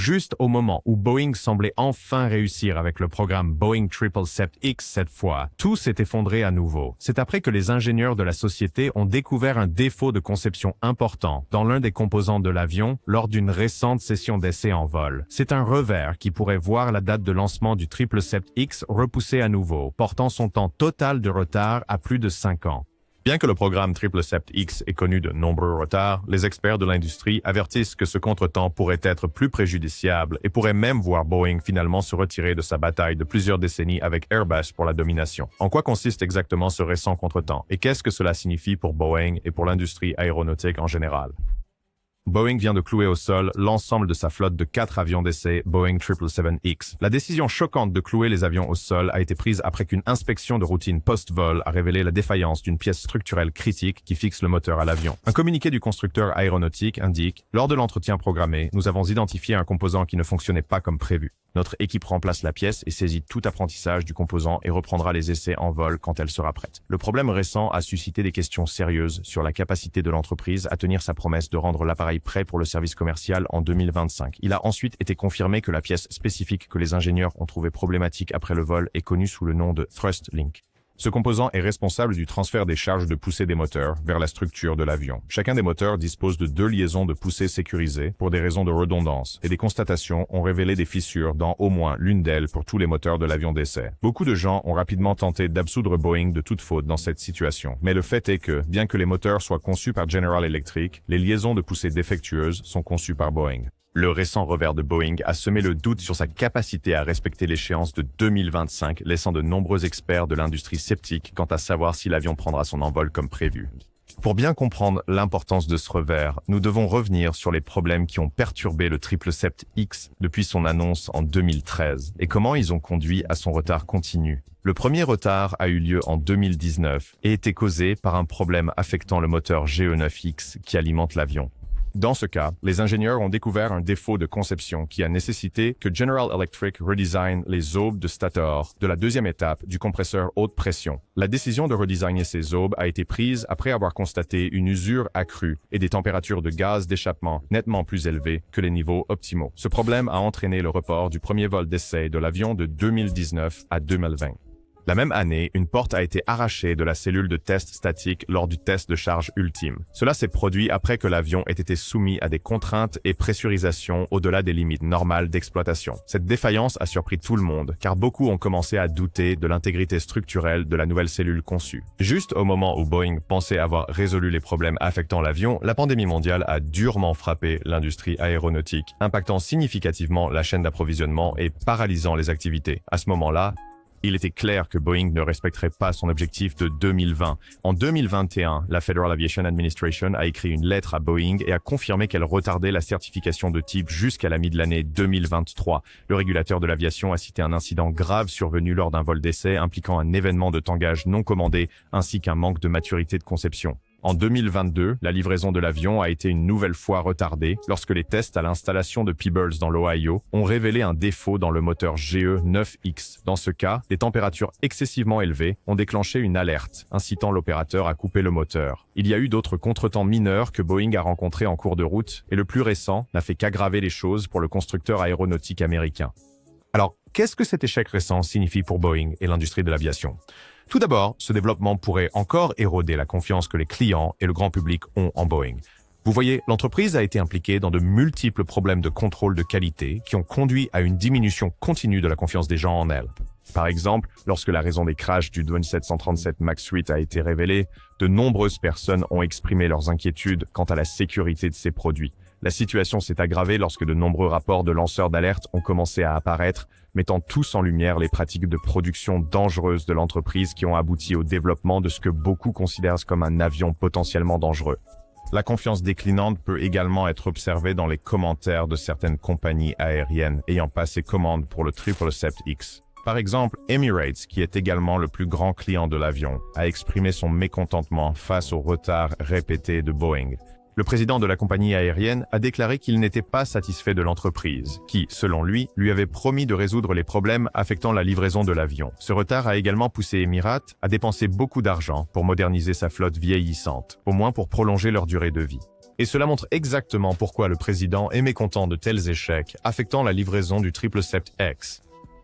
Juste au moment où Boeing semblait enfin réussir avec le programme Boeing 777X cette fois, tout s'est effondré à nouveau. C'est après que les ingénieurs de la société ont découvert un défaut de conception important dans l'un des composants de l'avion lors d'une récente session d'essai en vol. C'est un revers qui pourrait voir la date de lancement du 777X repoussée à nouveau, portant son temps total de retard à plus de 5 ans. Bien que le programme 777X ait connu de nombreux retards, les experts de l'industrie avertissent que ce contretemps pourrait être plus préjudiciable et pourrait même voir Boeing finalement se retirer de sa bataille de plusieurs décennies avec Airbus pour la domination. En quoi consiste exactement ce récent contretemps et qu'est-ce que cela signifie pour Boeing et pour l'industrie aéronautique en général? Boeing vient de clouer au sol l'ensemble de sa flotte de 4 avions d'essai Boeing 777X. La décision choquante de clouer les avions au sol a été prise après qu'une inspection de routine post-vol a révélé la défaillance d'une pièce structurelle critique qui fixe le moteur à l'avion. Un communiqué du constructeur aéronautique indique « Lors de l'entretien programmé, nous avons identifié un composant qui ne fonctionnait pas comme prévu. Notre équipe remplace la pièce et saisit tout apprentissage du composant et reprendra les essais en vol quand elle sera prête. » Le problème récent a suscité des questions sérieuses sur la capacité de l'entreprise à tenir sa promesse de rendre l'appareil prêt pour le service commercial en 2025. Il a ensuite été confirmé que la pièce spécifique que les ingénieurs ont trouvée problématique après le vol est connue sous le nom de Thrust Link. Ce composant est responsable du transfert des charges de poussée des moteurs vers la structure de l'avion. Chacun des moteurs dispose de 2 liaisons de poussée sécurisées pour des raisons de redondance, et des constatations ont révélé des fissures dans au moins l'une d'elles pour tous les moteurs de l'avion d'essai. Beaucoup de gens ont rapidement tenté d'absoudre Boeing de toute faute dans cette situation, mais le fait est que, bien que les moteurs soient conçus par General Electric, les liaisons de poussée défectueuses sont conçues par Boeing. Le récent revers de Boeing a semé le doute sur sa capacité à respecter l'échéance de 2025, laissant de nombreux experts de l'industrie sceptiques quant à savoir si l'avion prendra son envol comme prévu. Pour bien comprendre l'importance de ce revers, nous devons revenir sur les problèmes qui ont perturbé le 777X depuis son annonce en 2013 et comment ils ont conduit à son retard continu. Le premier retard a eu lieu en 2019 et était causé par un problème affectant le moteur GE9X qui alimente l'avion. Dans ce cas, les ingénieurs ont découvert un défaut de conception qui a nécessité que General Electric redesign les aubes de stator de la deuxième étape du compresseur haute pression. La décision de redesigner ces aubes a été prise après avoir constaté une usure accrue et des températures de gaz d'échappement nettement plus élevées que les niveaux optimaux. Ce problème a entraîné le report du premier vol d'essai de l'avion de 2019 à 2020. La même année, une porte a été arrachée de la cellule de test statique lors du test de charge ultime. Cela s'est produit après que l'avion ait été soumis à des contraintes et pressurisations au-delà des limites normales d'exploitation. Cette défaillance a surpris tout le monde, car beaucoup ont commencé à douter de l'intégrité structurelle de la nouvelle cellule conçue. Juste au moment où Boeing pensait avoir résolu les problèmes affectant l'avion, la pandémie mondiale a durement frappé l'industrie aéronautique, impactant significativement la chaîne d'approvisionnement et paralysant les activités. À ce moment-là, il était clair que Boeing ne respecterait pas son objectif de 2020. En 2021, la Federal Aviation Administration a écrit une lettre à Boeing et a confirmé qu'elle retardait la certification de type jusqu'à la mi de l'année 2023. Le régulateur de l'aviation a cité un incident grave survenu lors d'un vol d'essai impliquant un événement de tangage non commandé ainsi qu'un manque de maturité de conception. En 2022, la livraison de l'avion a été une nouvelle fois retardée lorsque les tests à l'installation de Peebles dans l'Ohio ont révélé un défaut dans le moteur GE9X. Dans ce cas, des températures excessivement élevées ont déclenché une alerte, incitant l'opérateur à couper le moteur. Il y a eu d'autres contretemps mineurs que Boeing a rencontrés en cours de route, et le plus récent n'a fait qu'aggraver les choses pour le constructeur aéronautique américain. Alors, qu'est-ce que cet échec récent signifie pour Boeing et l'industrie de l'aviation ? Tout d'abord, ce développement pourrait encore éroder la confiance que les clients et le grand public ont en Boeing. Vous voyez, l'entreprise a été impliquée dans de multiples problèmes de contrôle de qualité qui ont conduit à une diminution continue de la confiance des gens en elle. Par exemple, lorsque la raison des crashs du 737 MAX 8 a été révélée, de nombreuses personnes ont exprimé leurs inquiétudes quant à la sécurité de ces produits. La situation s'est aggravée lorsque de nombreux rapports de lanceurs d'alerte ont commencé à apparaître, mettant tous en lumière les pratiques de production dangereuses de l'entreprise qui ont abouti au développement de ce que beaucoup considèrent comme un avion potentiellement dangereux. La confiance déclinante peut également être observée dans les commentaires de certaines compagnies aériennes ayant passé commande pour le 777X. Par exemple, Emirates, qui est également le plus grand client de l'avion, a exprimé son mécontentement face aux retards répétés de Boeing. Le président de la compagnie aérienne a déclaré qu'il n'était pas satisfait de l'entreprise, qui, selon lui avait promis de résoudre les problèmes affectant la livraison de l'avion. Ce retard a également poussé Emirates à dépenser beaucoup d'argent pour moderniser sa flotte vieillissante, au moins pour prolonger leur durée de vie. Et cela montre exactement pourquoi le président est mécontent de tels échecs affectant la livraison du 777X.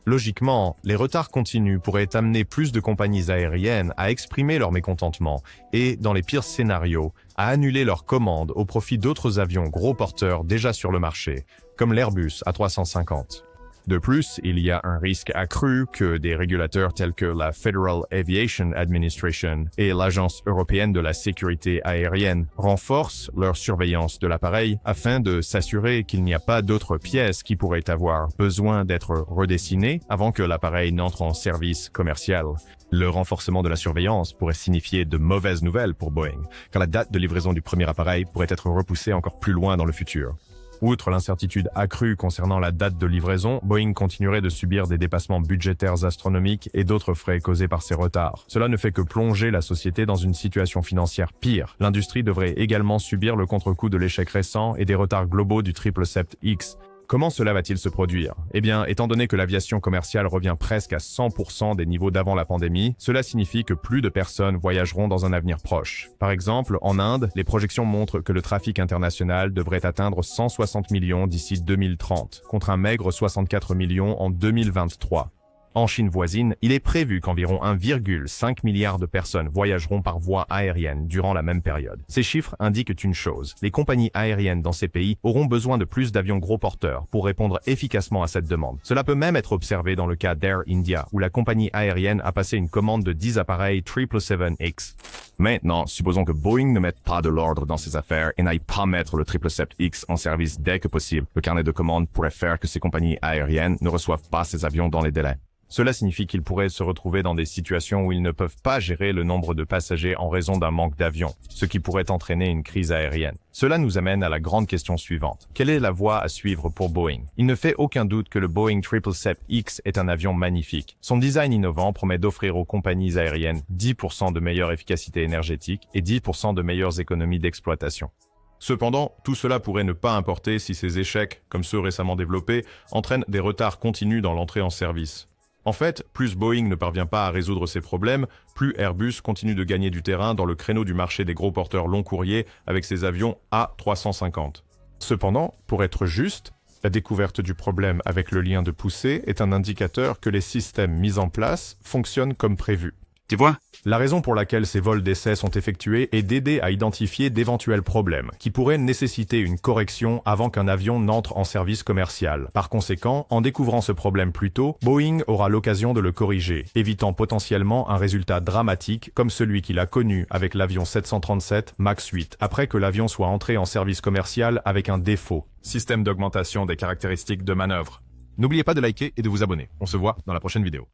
Logiquement, les retards continus pourraient amener plus de compagnies aériennes à exprimer leur mécontentement et, dans les pires scénarios, à annuler leurs commandes au profit d'autres avions gros porteurs déjà sur le marché, comme l'Airbus A350. De plus, il y a un risque accru que des régulateurs tels que la Federal Aviation Administration et l'Agence européenne de la sécurité aérienne renforcent leur surveillance de l'appareil afin de s'assurer qu'il n'y a pas d'autres pièces qui pourraient avoir besoin d'être redessinées avant que l'appareil n'entre en service commercial. Le renforcement de la surveillance pourrait signifier de mauvaises nouvelles pour Boeing, car la date de livraison du premier appareil pourrait être repoussée encore plus loin dans le futur. Outre l'incertitude accrue concernant la date de livraison, Boeing continuerait de subir des dépassements budgétaires astronomiques et d'autres frais causés par ces retards. Cela ne fait que plonger la société dans une situation financière pire. L'industrie devrait également subir le contre-coup de l'échec récent et des retards globaux du 777X. Comment cela va-t-il se produire? Eh bien, étant donné que l'aviation commerciale revient presque à 100% des niveaux d'avant la pandémie, cela signifie que plus de personnes voyageront dans un avenir proche. Par exemple, en Inde, les projections montrent que le trafic international devrait atteindre 160 millions d'ici 2030, contre un maigre 64 millions en 2023. En Chine voisine, il est prévu qu'environ 1,5 milliard de personnes voyageront par voie aérienne durant la même période. Ces chiffres indiquent une chose, les compagnies aériennes dans ces pays auront besoin de plus d'avions gros porteurs pour répondre efficacement à cette demande. Cela peut même être observé dans le cas d'Air India, où la compagnie aérienne a passé une commande de 10 appareils 777X. Maintenant, supposons que Boeing ne mette pas de l'ordre dans ses affaires et n'aille pas mettre le 777X en service dès que possible. Le carnet de commandes pourrait faire que ces compagnies aériennes ne reçoivent pas ces avions dans les délais. Cela signifie qu'ils pourraient se retrouver dans des situations où ils ne peuvent pas gérer le nombre de passagers en raison d'un manque d'avions, ce qui pourrait entraîner une crise aérienne. Cela nous amène à la grande question suivante. Quelle est la voie à suivre pour Boeing? Il ne fait aucun doute que le Boeing 777X est un avion magnifique. Son design innovant promet d'offrir aux compagnies aériennes 10% de meilleure efficacité énergétique et 10% de meilleures économies d'exploitation. Cependant, tout cela pourrait ne pas importer si ces échecs, comme ceux récemment développés, entraînent des retards continus dans l'entrée en service. En fait, plus Boeing ne parvient pas à résoudre ces problèmes, plus Airbus continue de gagner du terrain dans le créneau du marché des gros porteurs long courrier avec ses avions A350. Cependant, pour être juste, la découverte du problème avec le lien de poussée est un indicateur que les systèmes mis en place fonctionnent comme prévu. Tu vois? La raison pour laquelle ces vols d'essai sont effectués est d'aider à identifier d'éventuels problèmes qui pourraient nécessiter une correction avant qu'un avion n'entre en service commercial. Par conséquent, en découvrant ce problème plus tôt, Boeing aura l'occasion de le corriger, évitant potentiellement un résultat dramatique comme celui qu'il a connu avec l'avion 737 MAX 8, après que l'avion soit entré en service commercial avec un défaut. Système d'augmentation des caractéristiques de manœuvre. N'oubliez pas de liker et de vous abonner. On se voit dans la prochaine vidéo.